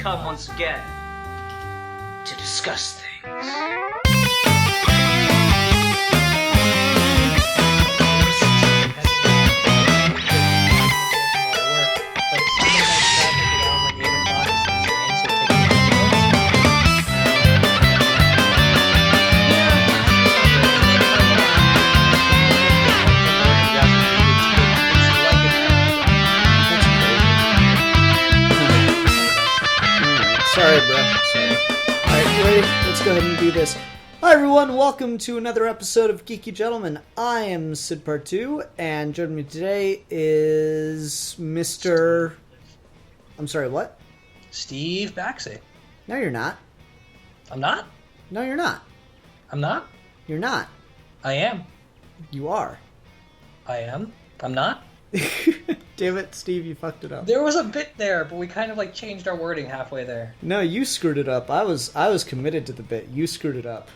come once again to discuss things. Sorry, bro. Sorry. Alright, you ready? Let's go ahead and do this. Hi, everyone. Welcome to another episode of Geeky Gentlemen. I am Sid Part 2, and joining me today is Mr. I'm sorry, what? Steve Baxey. No, you're not. I'm not? No, you're not. I'm not? You're not. I am. You are. I am. I'm not? Damn it, Steve, you fucked it up. There was a bit there, but we kind of changed our wording halfway there. No, you screwed it up. I was committed to the bit. You screwed it up.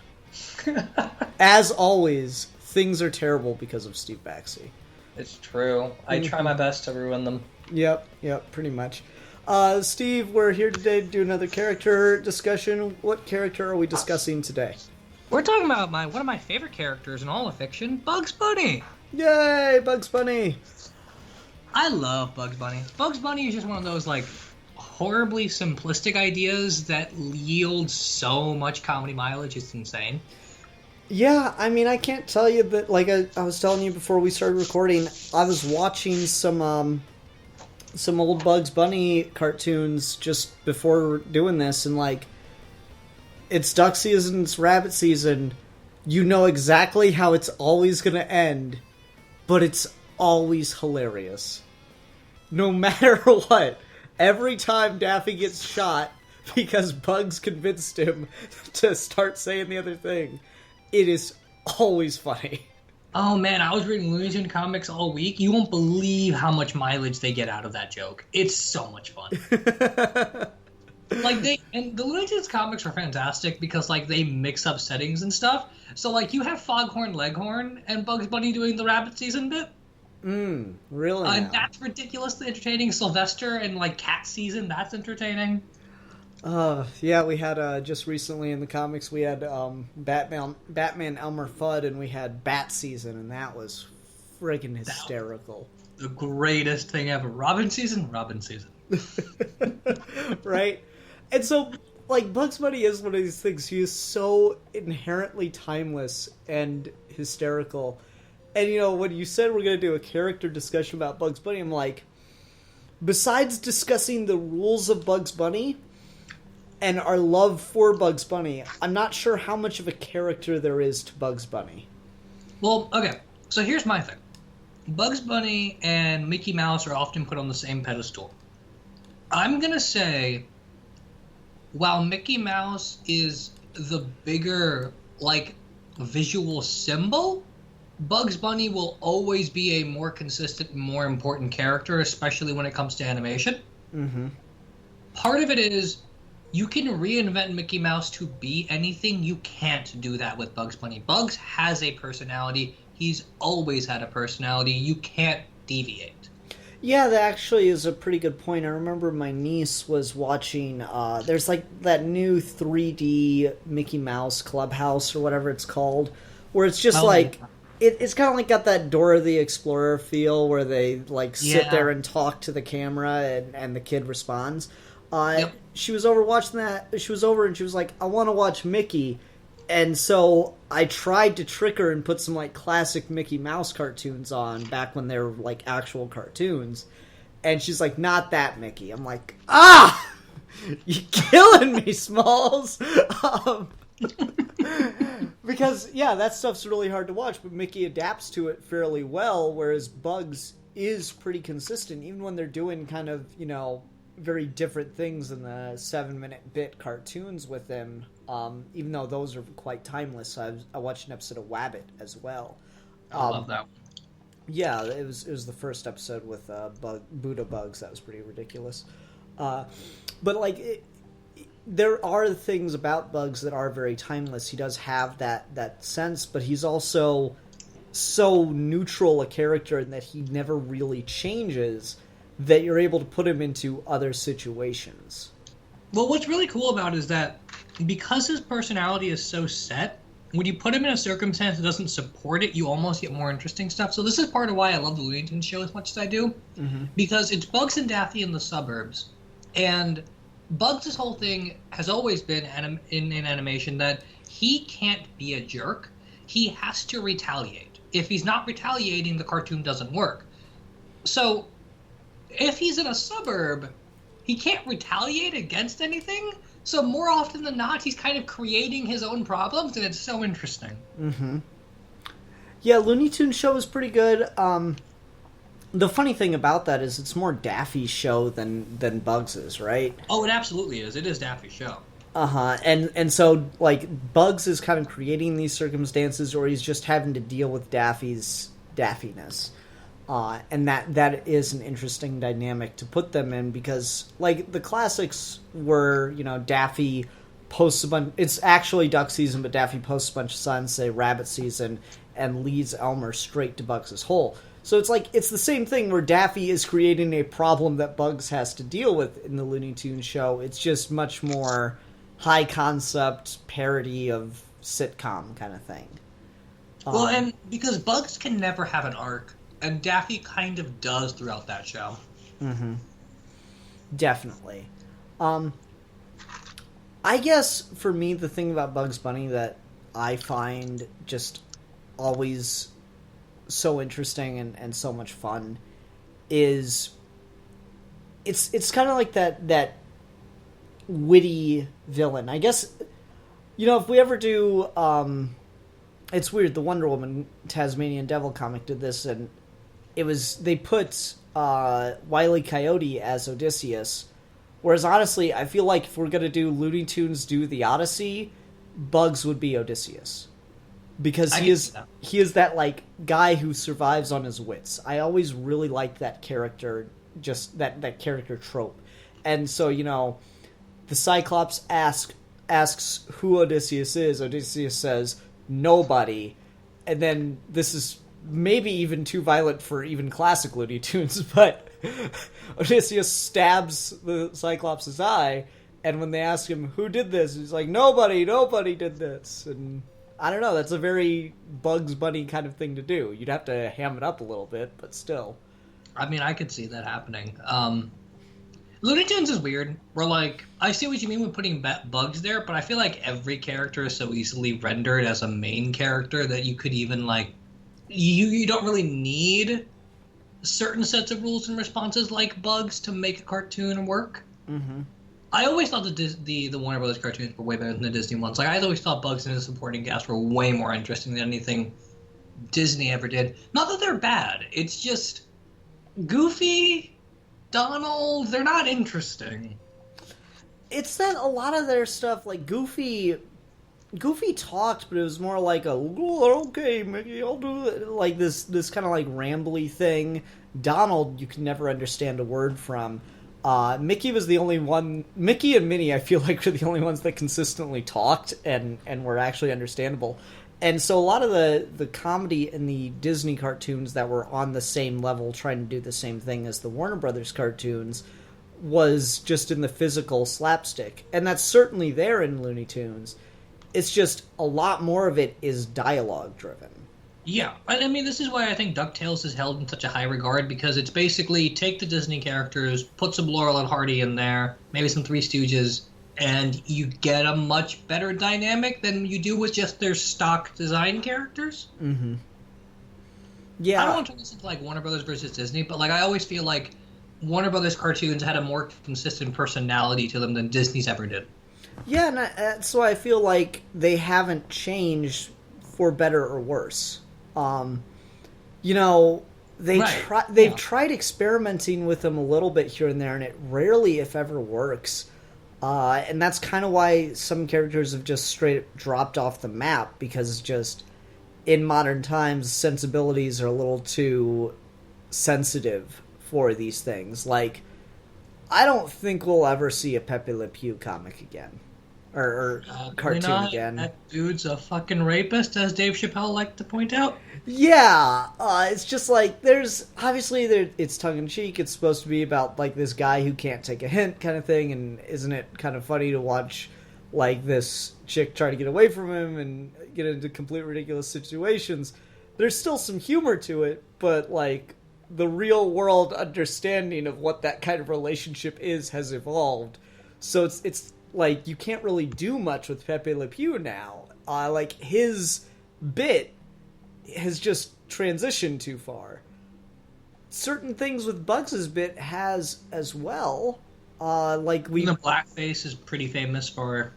As always, things are terrible because of Steve Baxey. It's true. I try my best to ruin them. Yep, pretty much. Steve, we're here today to do another character discussion. What character are we discussing today? We're talking about one of my favorite characters in all of fiction, Bugs Bunny. Yay, Bugs Bunny! I love Bugs Bunny. Bugs Bunny is just one of those, horribly simplistic ideas that yield so much comedy mileage. It's insane. Yeah, I mean, I can't tell you, but I was telling you before we started recording, I was watching some old Bugs Bunny cartoons just before doing this, and it's duck season, it's rabbit season. You know exactly how it's always going to end, but it's always hilarious. No matter what. Every time Daffy gets shot because Bugs convinced him to start saying the other thing, it is always funny. Oh man, I was reading Looney Tunes comics all week. You won't believe how much mileage they get out of that joke. It's so much fun. The Looney Tunes comics are fantastic because they mix up settings and stuff. So you have Foghorn Leghorn and Bugs Bunny doing the rabbit season bit. Really? And that's ridiculously entertaining. Sylvester and cat season, that's entertaining. Yeah, we had just recently in the comics we had Batman Elmer Fudd, and we had Bat season, and that was friggin' hysterical. The greatest thing ever. Robin season. Right? And so, Bugs Bunny is one of these things. He is so inherently timeless and hysterical. And, when you said we're going to do a character discussion about Bugs Bunny, I'm like, besides discussing the rules of Bugs Bunny and our love for Bugs Bunny, I'm not sure how much of a character there is to Bugs Bunny. Well, okay. So here's my thing. Bugs Bunny and Mickey Mouse are often put on the same pedestal. I'm going to say, while Mickey Mouse is the bigger, visual symbol, Bugs Bunny will always be a more consistent and more important character, especially when it comes to animation. Mm-hmm. Part of it is you can reinvent Mickey Mouse to be anything. You can't do that with Bugs Bunny. Bugs has a personality. He's always had a personality. You can't deviate. Yeah, that actually is a pretty good point. I remember my niece was watching, there's that new 3D Mickey Mouse Clubhouse or whatever it's called, where it's just It's kind of got that Dora the Explorer feel where they sit there and talk to the camera and the kid responds. Yep. She was over watching that. She was over and she was like, I want to watch Mickey. And so I tried to trick her and put some classic Mickey Mouse cartoons on back when they were actual cartoons. And she's like, not that Mickey. I'm like, you're killing me, Smalls. Because, that stuff's really hard to watch, but Mickey adapts to it fairly well, whereas Bugs is pretty consistent, even when they're doing kind of, very different things in the 7-minute bit cartoons with him, even though those are quite timeless. I watched an episode of Wabbit as well. I love that one. Yeah, it was the first episode with Buddha Bugs. That was pretty ridiculous. But, there are things about Bugs that are very timeless. He does have that sense, but he's also so neutral a character in that he never really changes, that you're able to put him into other situations. Well, what's really cool about it is that because his personality is so set, when you put him in a circumstance that doesn't support it, you almost get more interesting stuff. So this is part of why I love the Looney Tunes show as much as I do, because it's Bugs and Daffy in the suburbs, and Bugs' whole thing has always been in animation that he can't be a jerk. He has to retaliate. If he's not retaliating, the cartoon doesn't work. So if he's in a suburb, he can't retaliate against anything. So more often than not, he's kind of creating his own problems, and it's so interesting. Yeah, Looney Tunes show is pretty good. The funny thing about that is it's more Daffy's show than Bugs's, right? Oh, it absolutely is. It is Daffy's show. And so, like, Bugs is kind of creating these circumstances, or he's just having to deal with Daffy's Daffiness. And that is an interesting dynamic to put them in, because, like, the classics were, you know, Daffy posts a bunch... It's actually duck season, but Daffy posts a bunch of signs, say rabbit season, and leads Elmer straight to Bugs' hole. So it's like, it's the same thing where Daffy is creating a problem that Bugs has to deal with in the Looney Tunes show. It's just much more high-concept parody of sitcom kind of thing. Well, and because Bugs can never have an arc, and Daffy kind of does throughout that show. Definitely. I guess, for me, the thing about Bugs Bunny that I find just always so interesting and so much fun is it's kind of like that witty villain. I guess, you know, if we ever do, it's weird, the Wonder Woman Tasmanian Devil comic did this, and they put Wile E. Coyote as Odysseus, whereas honestly, I feel like if we're gonna do Looney Tunes do the Odyssey, Bugs would be Odysseus. Because he is that, like, guy who survives on his wits. I always really liked that character, just that character trope. And so, you know, the Cyclops asks who Odysseus is. Odysseus says, nobody. And then this is maybe even too violent for even classic Looney Tunes, but Odysseus stabs the Cyclops' eye, and when they ask him who did this, he's like, nobody did this. And I don't know, that's a very Bugs Bunny kind of thing to do. You'd have to ham it up a little bit, but still. I mean, I could see that happening. Looney Tunes is weird. We're like, I see what you mean with putting Bugs there, but I feel like every character is so easily rendered as a main character that you could even, like, you don't really need certain sets of rules and responses like Bugs to make a cartoon work. I always thought the Warner Brothers cartoons were way better than the Disney ones. Like, I always thought Bugs and his supporting cast were way more interesting than anything Disney ever did. Not that they're bad. It's just Goofy, Donald, they're not interesting. It's that a lot of their stuff, like Goofy talked, but it was more like okay, Mickey, I'll do it. Like this kind of like rambly thing. Donald, you can never understand a word from. Mickey was the only one. Mickey and Minnie, I feel like, were the only ones that consistently talked and were actually understandable. And so a lot of the comedy in the Disney cartoons that were on the same level, trying to do the same thing as the Warner Brothers cartoons, was just in the physical slapstick. And that's certainly there in Looney Tunes. It's just a lot more of it is dialogue driven. Yeah, I mean, this is why I think DuckTales is held in such a high regard, because it's basically take the Disney characters, put some Laurel and Hardy in there, maybe some Three Stooges, and you get a much better dynamic than you do with just their stock design characters. Yeah. I don't want to listen to, like, Warner Brothers versus Disney, but, like, I always feel like Warner Brothers cartoons had a more consistent personality to them than Disney's ever did. Yeah, and that's why I feel like they haven't changed for better or worse. You know, they've tried experimenting with them a little bit here and there, and it rarely, if ever, works. And that's kind of why some characters have just straight dropped off the map, because just in modern times, sensibilities are a little too sensitive for these things. Like, I don't think we'll ever see a Pepe Le Pew comic again. or Probably cartoon not. again. That dude's a fucking rapist, as Dave Chappelle liked to point out. Yeah, it's just like there's obviously it's tongue in cheek. It's supposed to be about like this guy who can't take a hint kind of thing, and isn't it kind of funny to watch like this chick try to get away from him and get into complete ridiculous situations? There's still some humor to it, but like the real world understanding of what that kind of relationship is has evolved. So it's like you can't really do much with Pepe Le Pew now. Like his bit has just transitioned too far. Certain things with Bugs' bit has as well. Like we The blackface is pretty famous for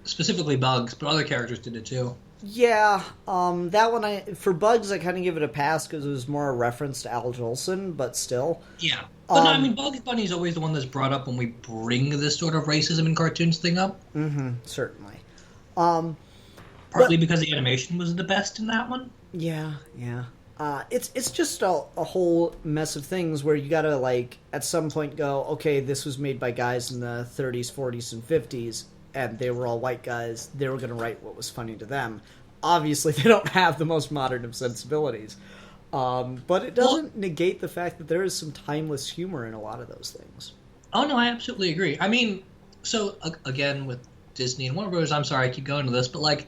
specifically Bugs, but other characters did it too. Yeah, that one for Bugs I kind of give it a pass because it was more a reference to Al Jolson, but still. Yeah. But no, I mean, Bugs Bunny is always the one that's brought up when we bring this sort of racism in cartoons thing up. Mm-hmm, certainly. Partly because the animation was the best in that one. Yeah. It's just a whole mess of things where you gotta, like, at some point go, okay, this was made by guys in the 30s, 40s, and 50s, and they were all white guys. They were gonna write what was funny to them. Obviously, they don't have the most modern of sensibilities. But it doesn't negate the fact that there is some timeless humor in a lot of those things. Oh, no, I absolutely agree. I mean, so, again, with Disney and Warner Bros., I'm sorry I keep going to this, but, like,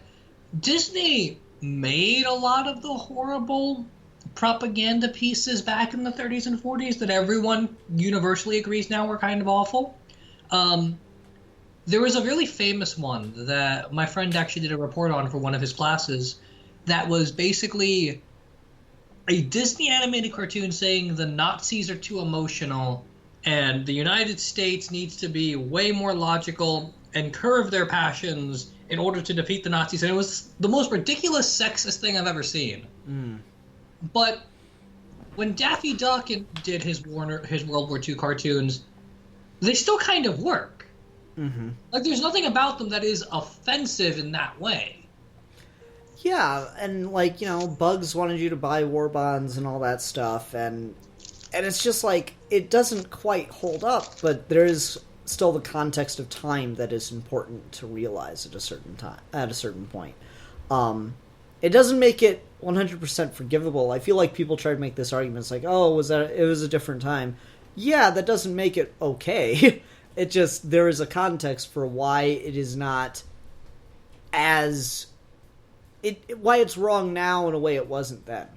Disney made a lot of the horrible propaganda pieces back in the 30s and 40s that everyone universally agrees now were kind of awful. There was a really famous one that my friend actually did a report on for one of his classes that was basically a Disney animated cartoon saying the Nazis are too emotional and the United States needs to be way more logical and curb their passions in order to defeat the Nazis. And it was the most ridiculous sexist thing I've ever seen. But when Daffy Duck did his World War II cartoons, they still kind of work. Mm-hmm. Like, there's nothing about them that is offensive in that way. Yeah, and, like, you know, Bugs wanted you to buy war bonds and all that stuff, and it's just, like, it doesn't quite hold up, but there is still the context of time that is important to realize at a certain point. It doesn't make it 100% forgivable. I feel like people try to make this argument. It's like, oh, it was a different time. Yeah, that doesn't make it okay. It just, there is a context for why it is not as... why it's wrong now in a way it wasn't then.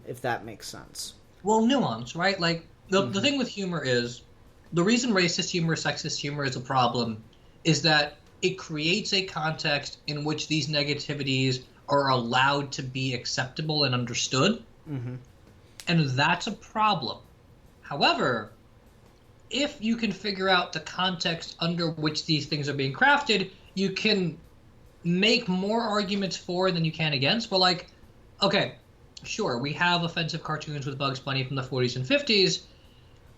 If that makes sense. Well, nuance, right? Like, the thing with humor is, the reason racist humor, sexist humor is a problem is that it creates a context in which these negativities are allowed to be acceptable and understood. Mm-hmm. And that's a problem. However, if you can figure out the context under which these things are being crafted, you can make more arguments for than you can against. But, like, okay, sure, we have offensive cartoons with Bugs Bunny from the 40s and 50s,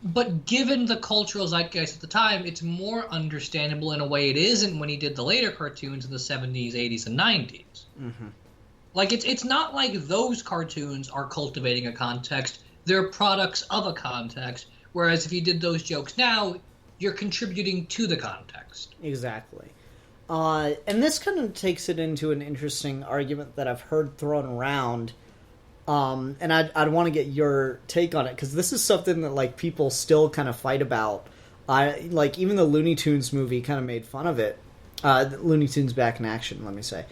but given the cultural zeitgeist at the time, it's more understandable in a way it isn't when he did the later cartoons in the 70s, 80s, and 90s. Mm-hmm. Like, it's not like those cartoons are cultivating a context. They're products of a context, whereas if you did those jokes now, you're contributing to the context. Exactly. And this kind of takes it into an interesting argument that I've heard thrown around. And I'd want to get your take on it, because this is something that, like, people still kind of fight about. Like, even the Looney Tunes movie kind of made fun of it. Looney Tunes Back in Action, let me say.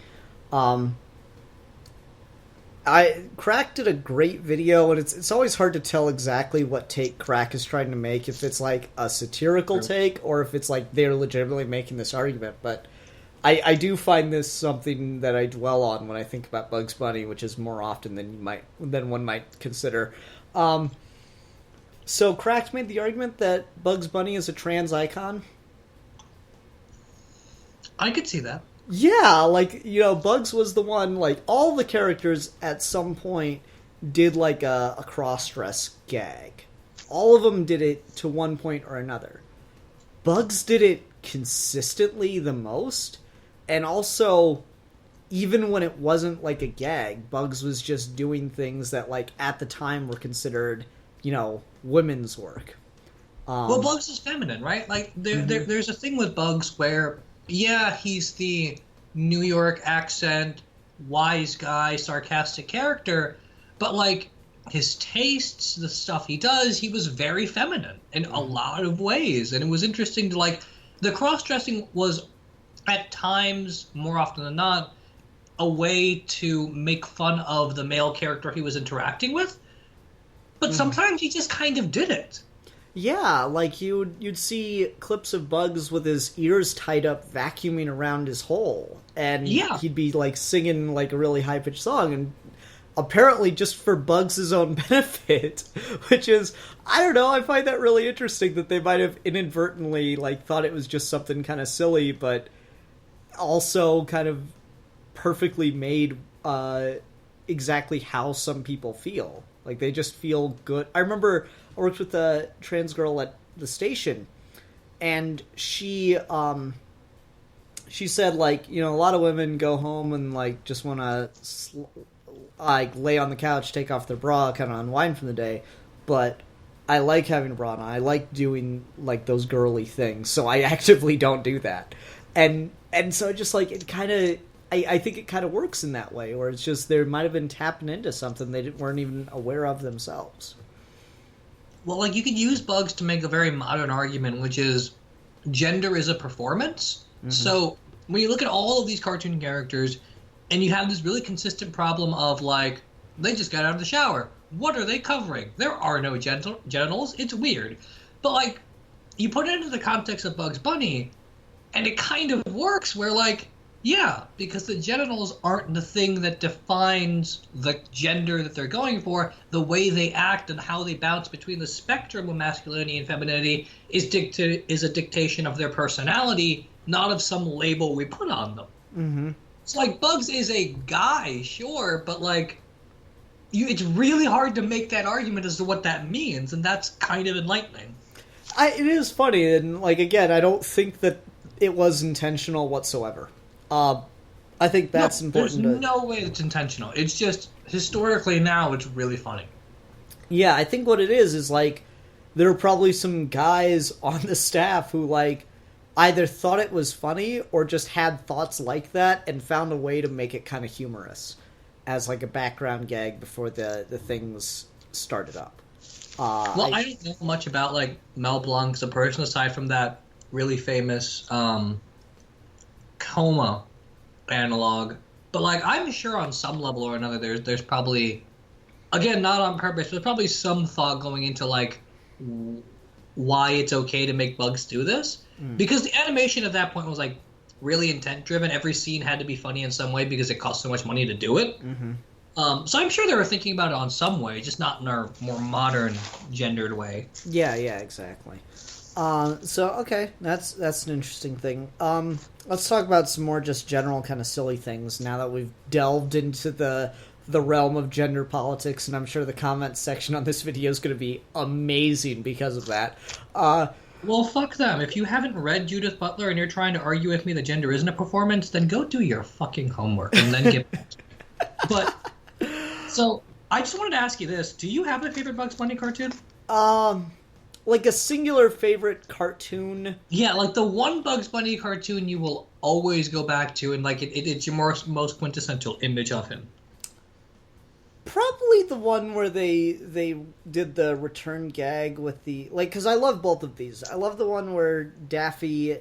Crack did a great video, and it's always hard to tell exactly what take Crack is trying to make, if it's, like, a satirical take, or if it's, like, they're legitimately making this argument, but... I do find this something that I dwell on when I think about Bugs Bunny, which is more often than one might consider. So Cracked made the argument that Bugs Bunny is a trans icon. I could see that. Yeah, like, you know, Bugs was the one, like, all the characters at some point did, like, a cross-dress gag. All of them did it to one point or another. Bugs did it consistently the most. And also, even when it wasn't, like, a gag, Bugs was just doing things that, like, at the time were considered, you know, women's work. Well, Bugs is feminine, right? Like, there's a thing with Bugs where yeah, he's the New York accent, wise guy, sarcastic character, but like his tastes, the stuff he does, he was very feminine in a lot of ways. And it was interesting to like the cross dressing was at times, more often than not, a way to make fun of the male character he was interacting with. But sometimes he just kind of did it. Yeah, like you'd see clips of Bugs with his ears tied up vacuuming around his hole, and he'd be like singing like a really high pitched song, and apparently just for Bugs' own benefit, which is, I don't know, I find that really interesting that they might have inadvertently like thought it was just something kind of silly, but also kind of perfectly made exactly how some people feel. Like, they just feel good. I remember I worked with a trans girl at the station, and she said, like, you know, a lot of women go home and, like, just want to, like, lay on the couch, take off their bra, kind of unwind from the day, but I like having a bra on. I like doing, like, those girly things, so I actively don't do that. And so just, like, it kind of... I think it kind of works in that way, where it's just they might have been tapping into something they weren't even aware of themselves. Well, like, you could use Bugs to make a very modern argument, which is gender is a performance. Mm-hmm. So when you look at all of these cartoon characters, and you have this really consistent problem of, like, they just got out of the shower. What are they covering? There are no genitals. It's weird. But, like, you put it into the context of Bugs Bunny, and it kind of works where, like, yeah, because the genitals aren't the thing that defines the gender that they're going for. The way they act and how they bounce between the spectrum of masculinity and femininity is a dictation of their personality, not of some label we put on them. Mm-hmm. So, like, Bugs is a guy, sure, but, like, it's really hard to make that argument as to what that means, and that's kind of enlightening. It is funny, and, like, again, I don't think that it was intentional whatsoever. I think that's important. There's no way it's intentional. It's just, historically now, it's really funny. Yeah, I think what it is like, there are probably some guys on the staff who, like, either thought it was funny or just had thoughts like that and found a way to make it kind of humorous as, like, a background gag before the things started up. I don't know much about, like, Mel Blanc as a person, aside from that really famous, Coma analog, but like I'm sure on some level or another there's probably, again, not on purpose, but probably some thought going into like why it's okay to make Bugs do this, because the animation at that point was like really intent driven. Every scene had to be funny in some way because it cost so much money to do it. So I'm sure they were thinking about it on some way, just not in our more modern gendered way. Yeah, exactly. So okay, that's an interesting thing. Let's talk about some more just general kind of silly things now that we've delved into the realm of gender politics, and I'm sure the comments section on this video is going to be amazing because of that. Well, fuck them. If you haven't read Judith Butler and you're trying to argue with me that gender isn't a performance, then go do your fucking homework and then get... But, so, I just wanted to ask you this. Do you have a favorite Bugs Bunny cartoon? Like a singular favorite cartoon? Yeah, like the one Bugs Bunny cartoon you will always go back to, and like it's your most quintessential image of him. Probably the one where they did the return gag with the, like, because I love both of these. I love the one where Daffy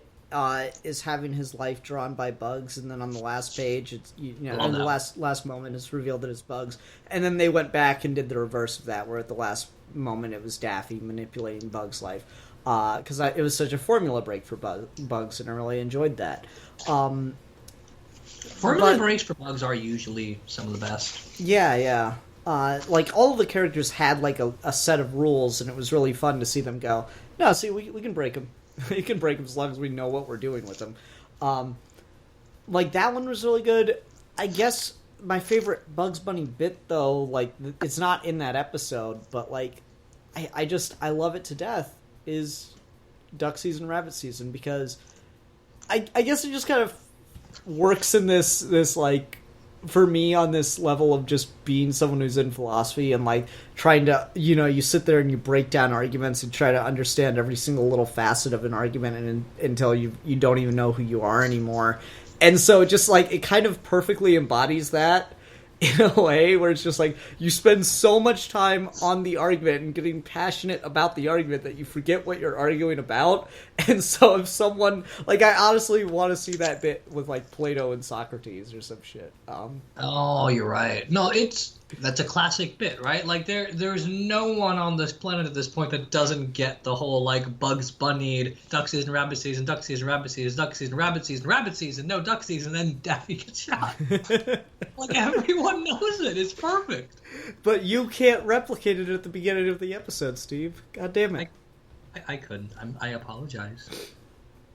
is having his life drawn by Bugs, and then on the last page, it's in the last moment, it's revealed that it's Bugs, and then they went back and did the reverse of that, where at the last moment it was Daffy manipulating Bugs' life, because it was such a formula break for Bugs, and I really enjoyed that. Formula breaks for Bugs are usually some of the best. Yeah. Like, all of the characters had, like, a set of rules, and it was really fun to see them go, no, see, we can break them. We can break them as long as we know what we're doing with them. Like, that one was really good. I guess my favorite Bugs Bunny bit, though, like, it's not in that episode, but, like, I love it to death, is duck season, rabbit season, because I guess it just kind of works in this like for me on this level of just being someone who's in philosophy and like trying to, you sit there and you break down arguments and try to understand every single little facet of an argument until you don't even know who you are anymore. And so just like it kind of perfectly embodies that in a way where it's just like you spend so much time on the argument and getting passionate about the argument that you forget what you're arguing about. And so if someone like, I honestly want to see that bit with like Plato and Socrates or some shit. Oh, you're right. No, that's a classic bit, right? Like there's no one on this planet at this point that doesn't get the whole like Bugs Bunny, duck season, rabbit season, duck season, rabbit season, duck season, rabbit season, rabbit season, no duck season, and then Daffy gets shot. Like everyone knows it. It's perfect. But you can't replicate it at the beginning of the episode, Steve. God damn it. I couldn't. I apologize.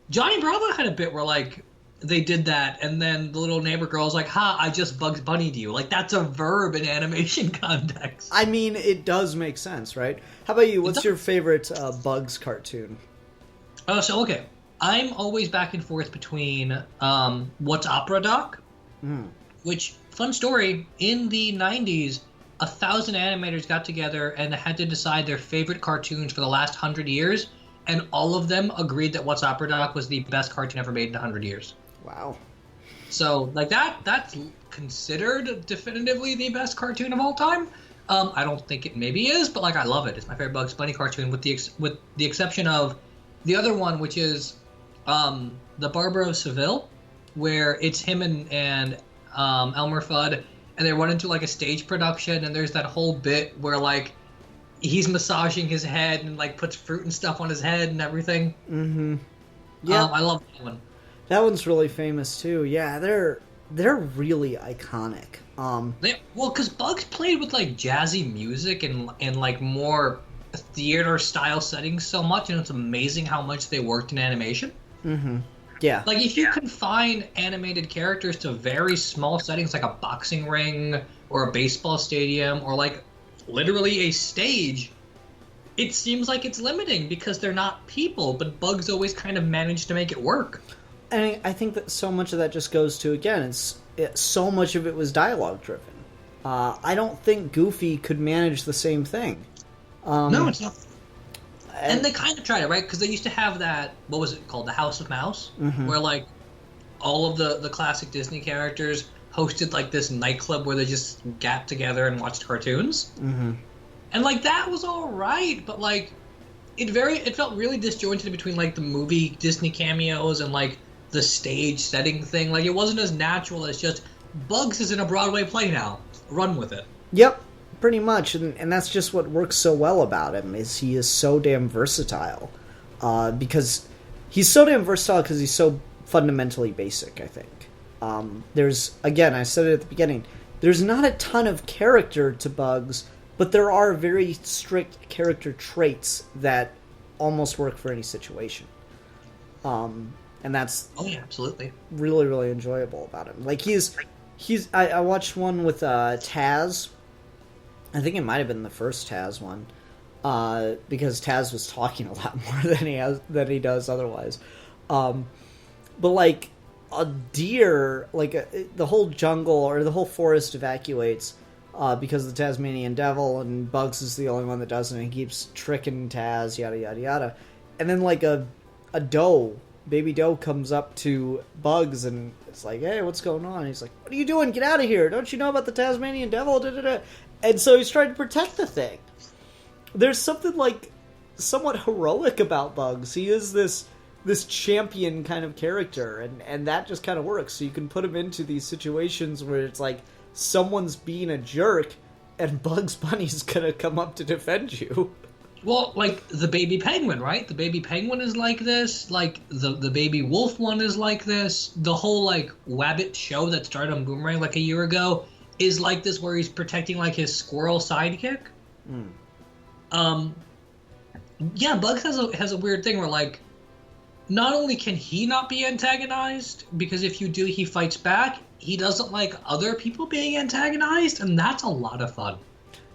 Johnny Bravo had a bit where like they did that, and then the little neighbor girl's like, "Ha! I just Bugs Bunny'd you." Like that's a verb in animation context. I mean, it does make sense, right? How about you? What's your favorite Bugs cartoon? Oh, so okay, I'm always back and forth between What's Opera Doc, which fun story in the '90s. 1,000 animators got together and had to decide their favorite cartoons for the last 100 years, and all of them agreed that What's Opera Doc was the best cartoon ever made in 100 years. Wow. So, like, that's considered definitively the best cartoon of all time. I don't think it maybe is, but, like, I love it. It's my favorite Bugs Bunny cartoon, with the exception of the other one, which is The Barber of Seville, where it's him and Elmer Fudd, and they run into like a stage production, and there's that whole bit where like he's massaging his head and like puts fruit and stuff on his head and everything. Mm-hmm. Yeah, I love that one. That one's really famous too. Yeah, they're really iconic. Well, because Bugs played with like jazzy music and like more theater style settings so much, and it's amazing how much they worked in animation. Mm-hmm. Yeah. Like, if you confine animated characters to very small settings like a boxing ring or a baseball stadium or, like, literally a stage, it seems like it's limiting because they're not people, but Bugs always kind of managed to make it work. And I think that so much of that just goes to, again, so much of it was dialogue-driven. I don't think Goofy could manage the same thing. No, it's not. And they kind of tried it, right? Because they used to have that, what was it called, the House of Mouse, where like all of the classic Disney characters hosted like this nightclub where they just got together and watched cartoons. And like that was all right, but like it felt really disjointed between like the movie Disney cameos and like the stage setting thing. Like it wasn't as natural as just Bugs is in a Broadway play now. Run with it. Yep. Pretty much, and that's just what works so well about him, is he is so damn versatile. Because he's so damn versatile because he's so fundamentally basic, I think. There's, again, I said it at the beginning, there's not a ton of character to Bugs, but there are very strict character traits that almost work for any situation. And that's absolutely really, really enjoyable about him. Like, I watched one with Taz. I think it might have been the first Taz one, because Taz was talking a lot more than he does otherwise. But like a deer, like the whole jungle or the whole forest evacuates because of the Tasmanian devil, and Bugs is the only one that doesn't. And he keeps tricking Taz, yada yada yada. And then like a baby doe comes up to Bugs and it's like, "Hey, what's going on?" And he's like, "What are you doing? Get out of here! Don't you know about the Tasmanian devil?" Da, da, da. And so he's trying to protect the thing. There's something like somewhat heroic about Bugs. He is this champion kind of character, and that just kind of works. So you can put him into these situations where it's like someone's being a jerk, and Bugs Bunny's gonna come up to defend you. Well, like the baby penguin, right? The baby penguin is like this. Like the baby wolf one is like this. The whole like Wabbit show that started on Boomerang like a year ago is like this, where he's protecting like his squirrel sidekick. Yeah, Bugs has a weird thing where like not only can he not be antagonized, because if you do, he fights back. He doesn't like other people being antagonized, and that's a lot of fun.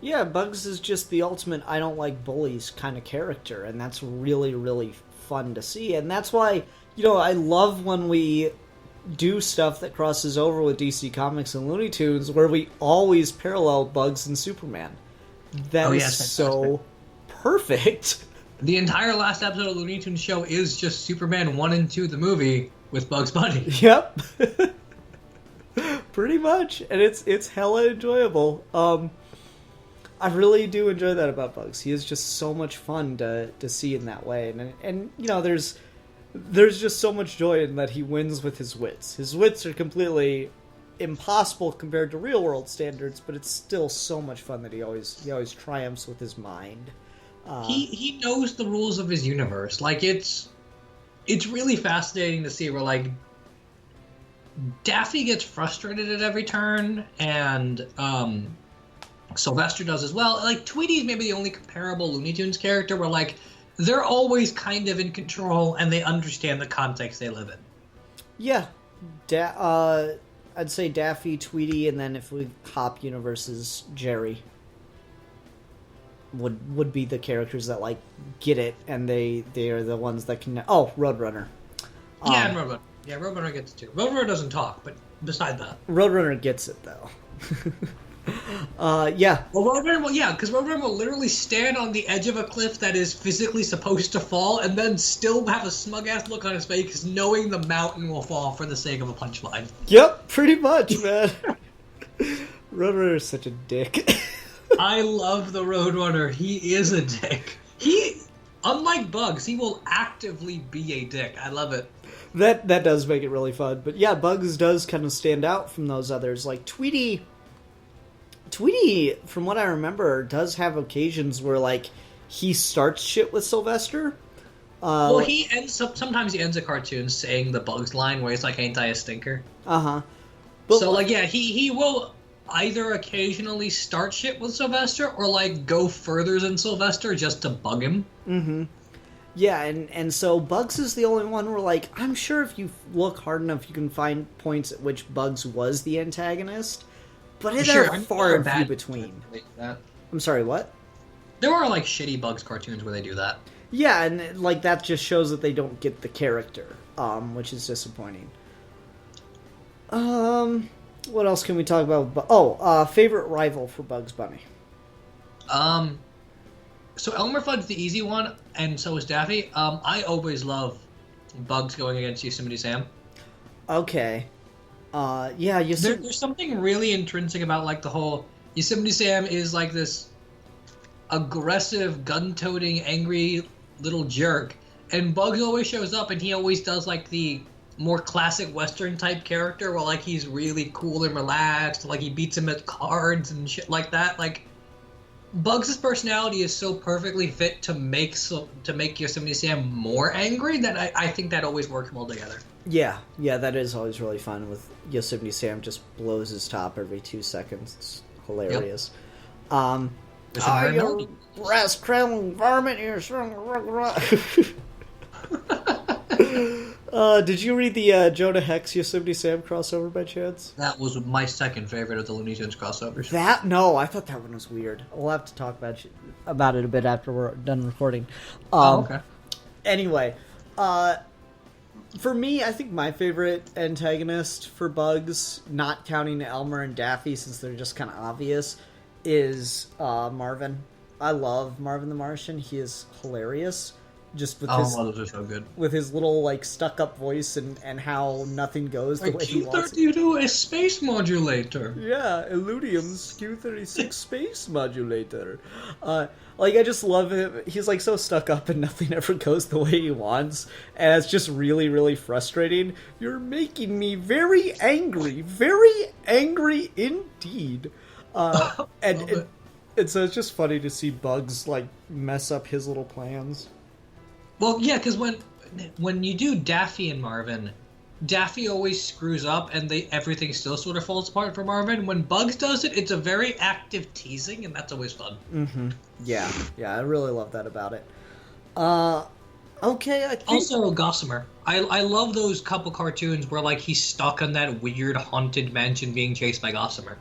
Yeah, Bugs is just the ultimate I don't like bullies kind of character, and that's really, really fun to see. And that's why, I love when we do stuff that crosses over with DC Comics and Looney Tunes, where we always parallel Bugs and Superman. That is so perfect. The entire last episode of Looney Tunes show is just Superman 1 and 2, the movie, with Bugs Bunny. Yep. Pretty much. And it's hella enjoyable. I really do enjoy that about Bugs. He is just so much fun to see in that way. And you know, there's just so much joy in that he wins with his wits. His wits are completely impossible compared to real world standards, but it's still so much fun that he always triumphs with his mind. He knows the rules of his universe. Like, it's really fascinating to see where, like, Daffy gets frustrated at every turn, and Sylvester does as well. Like, Tweety's maybe the only comparable Looney Tunes character where, like, they're always kind of in control and they understand the context they live in. Yeah. I'd say Daffy, Tweety, and then if we hop universes, Jerry would be the characters that, like, get it, and they are the ones that can... Oh, Roadrunner. Yeah, and Roadrunner. Yeah, Roadrunner gets it too. Roadrunner doesn't talk, but beside that. Roadrunner gets it, though. Yeah. Well, Roadrunner will, yeah, because Roadrunner will literally stand on the edge of a cliff that is physically supposed to fall, and then still have a smug-ass look on his face, knowing the mountain will fall for the sake of a punchline. Yep, pretty much, man. Roadrunner is such a dick. I love the Roadrunner. He is a dick. Unlike Bugs, he will actively be a dick. I love it. That does make it really fun. But yeah, Bugs does kind of stand out from those others. Like, Tweety, from what I remember, does have occasions where, like, he starts shit with Sylvester. Well, he sometimes he ends a cartoon saying the Bugs line where he's like, "Ain't I a stinker?" Uh-huh. So, like, yeah, he will either occasionally start shit with Sylvester or, like, go further than Sylvester just to bug him. Mm-hmm. Yeah, and so Bugs is the only one where, like, I'm sure if you look hard enough, you can find points at which Bugs was the antagonist, but there are far and few between. I'm sorry, what? There are, like, shitty Bugs cartoons where they do that. Yeah, and, like, that just shows that they don't get the character, which is disappointing. What else can we talk about? Favorite rival for Bugs Bunny. So Elmer Fudd's the easy one, and so is Daffy. I always love Bugs going against Yosemite Sam. Okay. Yeah, there's something really intrinsic about, like, the whole Yosemite Sam is like this aggressive, gun-toting, angry little jerk, and Bugs always shows up, and he always does, like, the more classic Western type character where, like, he's really cool and relaxed, like, he beats him at cards and shit like that. Like, Bugs' personality is so perfectly fit to make Yosemite Sam more angry that I think that always works well together. Yeah, that is always really fun with Yosemite Sam just blows his top every 2 seconds. It's hilarious. Yep. You rascal varmint here. Did you read the Jonah Hex Yosemite Sam crossover by chance? That was my second favorite of the Looney Tunes crossovers. No, I thought that one was weird. We'll have to talk about it a bit after we're done recording. Okay. Anyway, for me, I think my favorite antagonist for Bugs, not counting Elmer and Daffy since they're just kind of obvious, is Marvin. I love Marvin the Martian. He is hilarious. Just with those are so good. With his little, like, stuck-up voice and how nothing goes the way he wants it. Q32 is space modulator. Yeah, Illudium's Q36 space modulator. Like, I just love him. He's, like, so stuck up and nothing ever goes the way he wants. And it's just really, really frustrating. You're making me very angry indeed. And so it's just funny to see Bugs, like, mess up his little plans. Well, yeah, because when you do Daffy and Marvin, Daffy always screws up and everything still sort of falls apart for Marvin. When Bugs does it, it's a very active teasing, and that's always fun. Mm-hmm. Yeah, I really love that about it. Okay, I think... Also, Gossamer. I love those couple cartoons where, like, he's stuck in that weird haunted mansion being chased by Gossamer.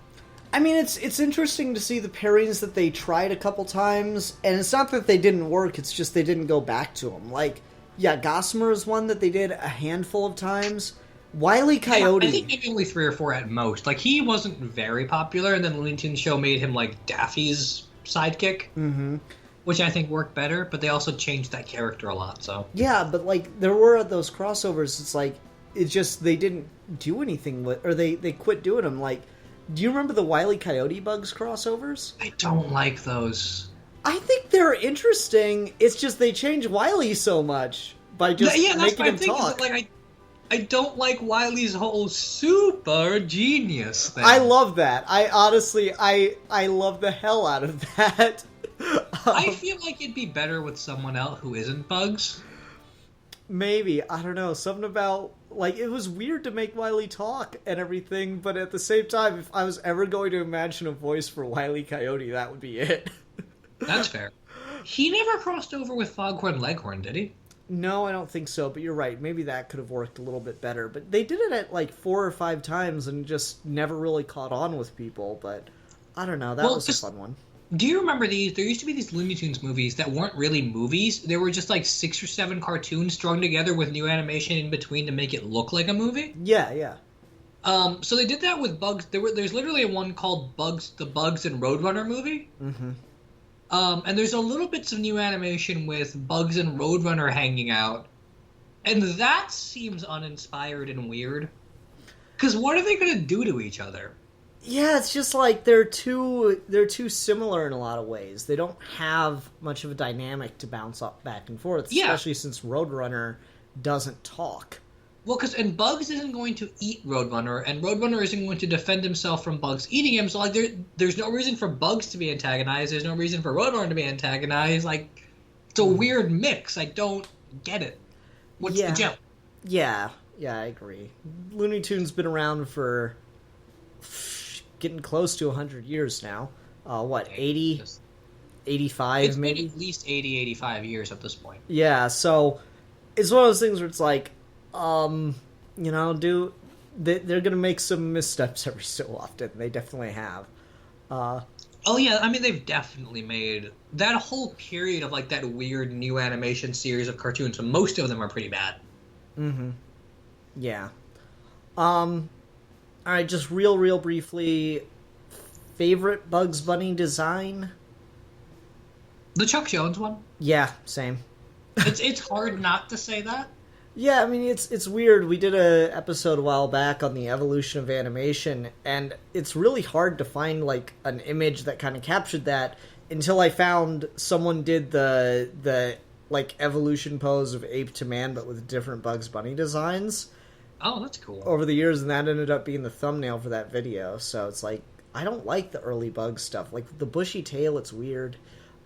I mean, it's interesting to see the pairings that they tried a couple times, and it's not that they didn't work, it's just they didn't go back to them. Like, yeah, Gossamer is one that they did a handful of times, Wile E. Coyote. I think maybe only 3 or 4 at most. Like, he wasn't very popular, and then the Looney Tunes show made him, like, Daffy's sidekick. Mm-hmm. Which I think worked better, but they also changed that character a lot, so... Yeah, but, like, there were those crossovers, it's like, it's just, they didn't do anything with... Or they quit doing them, like... Do you remember the Wile E. Coyote Bugs crossovers? I don't like those. I think they're interesting, it's just they change Wile so much by just making him talk. Like, I don't like Wile's whole super genius thing. I love that. I honestly, I love the hell out of that. I feel like it'd be better with someone else who isn't Bugs. Maybe. I don't know. Something about, like, it was weird to make Wile talk and everything, but at the same time, if I was ever going to imagine a voice for Wile E. Coyote, that would be it. That's fair. He never crossed over with Foghorn Leghorn, did he? No, I don't think so, but you're right. Maybe that could have worked a little bit better. But they did it at, like, 4 or 5 times and just never really caught on with people, but I don't know. That was a fun one. Do you remember these? There used to be these Looney Tunes movies that weren't really movies. They were just like 6 or 7 cartoons strung together with new animation in between to make it look like a movie. Yeah, yeah. So they did that with Bugs. There's literally one called Bugs, the Bugs and Roadrunner movie. Mm-hmm. And there's a little bits of new animation with Bugs and Roadrunner hanging out. And that seems uninspired and weird. Because what are they going to do to each other? Yeah, it's just like they're too similar in a lot of ways. They don't have much of a dynamic to bounce up back and forth, especially since Roadrunner doesn't talk. Well, and Bugs isn't going to eat Roadrunner, and Roadrunner isn't going to defend himself from Bugs eating him, so, like, there's no reason for Bugs to be antagonized, there's no reason for Roadrunner to be antagonized, like, it's a weird mix, I don't get it. What's the joke? Yeah, I agree. Looney Tunes been around for getting close to 100 years now. 80? 85, it's maybe? Been at least 80, 85 years at this point. Yeah, so it's one of those things where it's like, they're gonna make some missteps every so often. They definitely have. Oh yeah, I mean they've definitely made that whole period of like that weird new animation series of cartoons. So most of them are pretty bad. Mm-hmm. Yeah. All right, just real briefly. Favorite Bugs Bunny design? The Chuck Jones one. Yeah, same. It's hard not to say that. Yeah, I mean, it's weird. We did a episode a while back on the evolution of animation, and it's really hard to find, like, an image that kind of captured that until I found someone did the like, evolution pose of ape to man, but with different Bugs Bunny designs. Oh, that's cool. Over the years, and that ended up being the thumbnail for that video, so it's like, I don't like the early Bugs stuff. Like, the bushy tail, it's weird.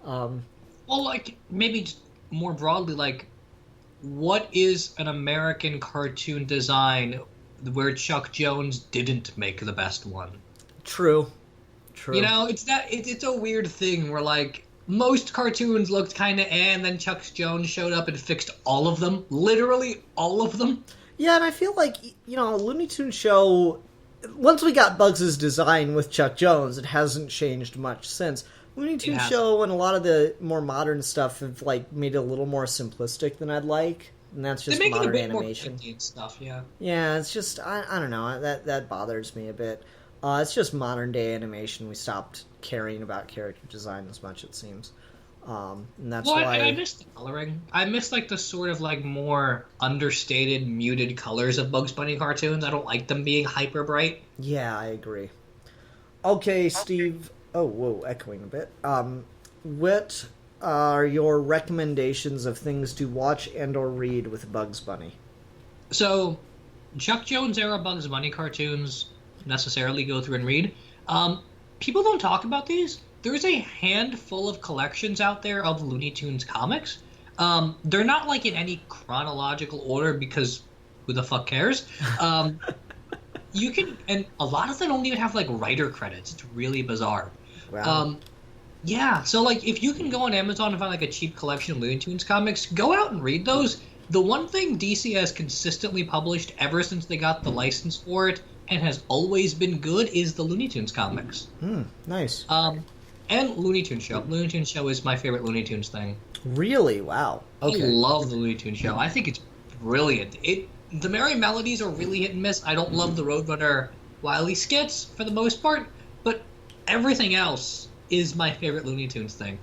Well, like, maybe just more broadly, like, what is an American cartoon design where Chuck Jones didn't make the best one? True. You know, it's a weird thing where, like, most cartoons looked kind of and then Chuck Jones showed up and fixed all of them. Literally all of them. Yeah, and I feel like, a Looney Tunes show, once we got Bugs' design with Chuck Jones, it hasn't changed much since. Looney Tunes show and a lot of the more modern stuff have, like, made it a little more simplistic than I'd like, and that's just modern animation. More stuff, yeah. Yeah, it's just, I don't know, that bothers me a bit. It's just modern day animation. We stopped caring about character design as much, it seems. And that's why I miss the coloring. I miss, like, the sort of, like, more understated, muted colors of Bugs Bunny cartoons. I don't like them being hyper bright. Yeah, I agree. Okay, Steve. Oh, whoa, echoing a bit. What are your recommendations of things to watch and or read with Bugs Bunny? So, Chuck Jones era Bugs Bunny cartoons necessarily go through and read. People don't talk about these. There's a handful of collections out there of Looney Tunes comics. They're not, like, in any chronological order because who the fuck cares? You can, and a lot of them don't even have, like, writer credits. It's really bizarre. Wow. Yeah, so, like, if you can go on Amazon and find, like, a cheap collection of Looney Tunes comics, go out and read those. The one thing DC has consistently published ever since they got the license for it, and has always been good, is the Looney Tunes comics. Nice. And Looney Tunes Show. Looney Tunes Show is my favorite Looney Tunes thing. Really? Wow. Okay. I love the Looney Tunes Show. I think it's brilliant. The Merry Melodies are really hit and miss. I don't love the Roadrunner Wily skits for the most part, but everything else is my favorite Looney Tunes thing.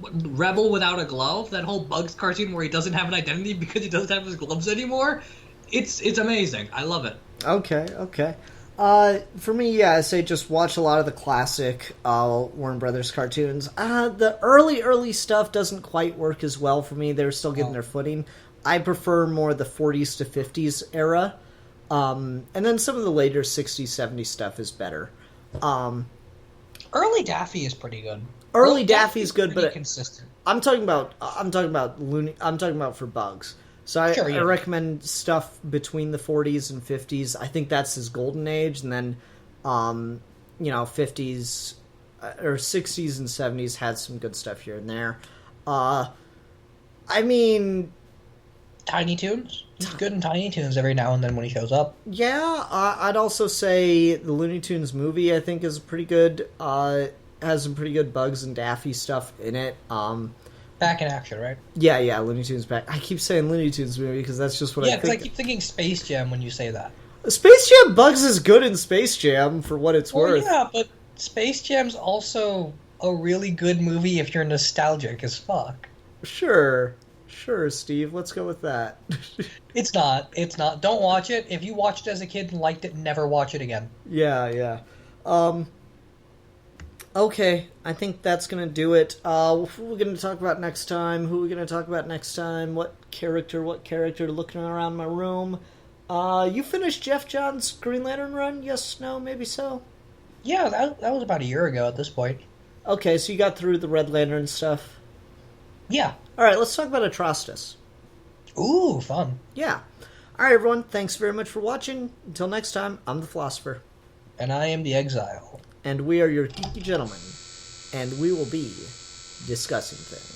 Rebel Without a Glove, that whole Bugs cartoon where he doesn't have an identity because he doesn't have his gloves anymore. It's amazing. I love it. Okay. For me, yeah, I say just watch a lot of the classic Warner Brothers cartoons. The early stuff doesn't quite work as well for me. They're still getting their footing. I prefer more the 40s to 50s era. And then some of the later 60s, 70s stuff is better. Early Daffy is pretty good. Early Daffy's good, but consistent. I'm talking about for Bugs. So I recommend stuff between the 40s and 50s. I think that's his golden age, and then 50s or 60s and 70s had some good stuff here and there. I mean, Tiny Toons. He's good in Tiny Toons every now and then when he shows up. Yeah, I'd also say the Looney Tunes movie, I think, is pretty good. Has some pretty good Bugs and Daffy stuff in it. Back in action, right? Yeah, Looney Tunes back. I keep saying Looney Tunes movie because that's just what I think. Yeah, because I keep thinking Space Jam when you say that. Space Jam Bugs is good in Space Jam for what it's worth. Yeah, but Space Jam's also a really good movie if you're nostalgic as fuck. Sure, Steve. Let's go with that. It's not. Don't watch it. If you watched it as a kid and liked it, never watch it again. Yeah. Okay, I think that's going to do it. Who are we going to talk about next time? What character looking around my room? You finished Jeff Johns' Green Lantern run? Yes, no, maybe so? Yeah, that was about a year ago at this point. Okay, so you got through the Red Lantern stuff? Yeah. Alright, let's talk about Atrocitus. Ooh, fun. Yeah. Alright, everyone, thanks very much for watching. Until next time, I'm the Philosopher. And I am the Exile. And we are your geeky gentlemen. And we will be discussing things.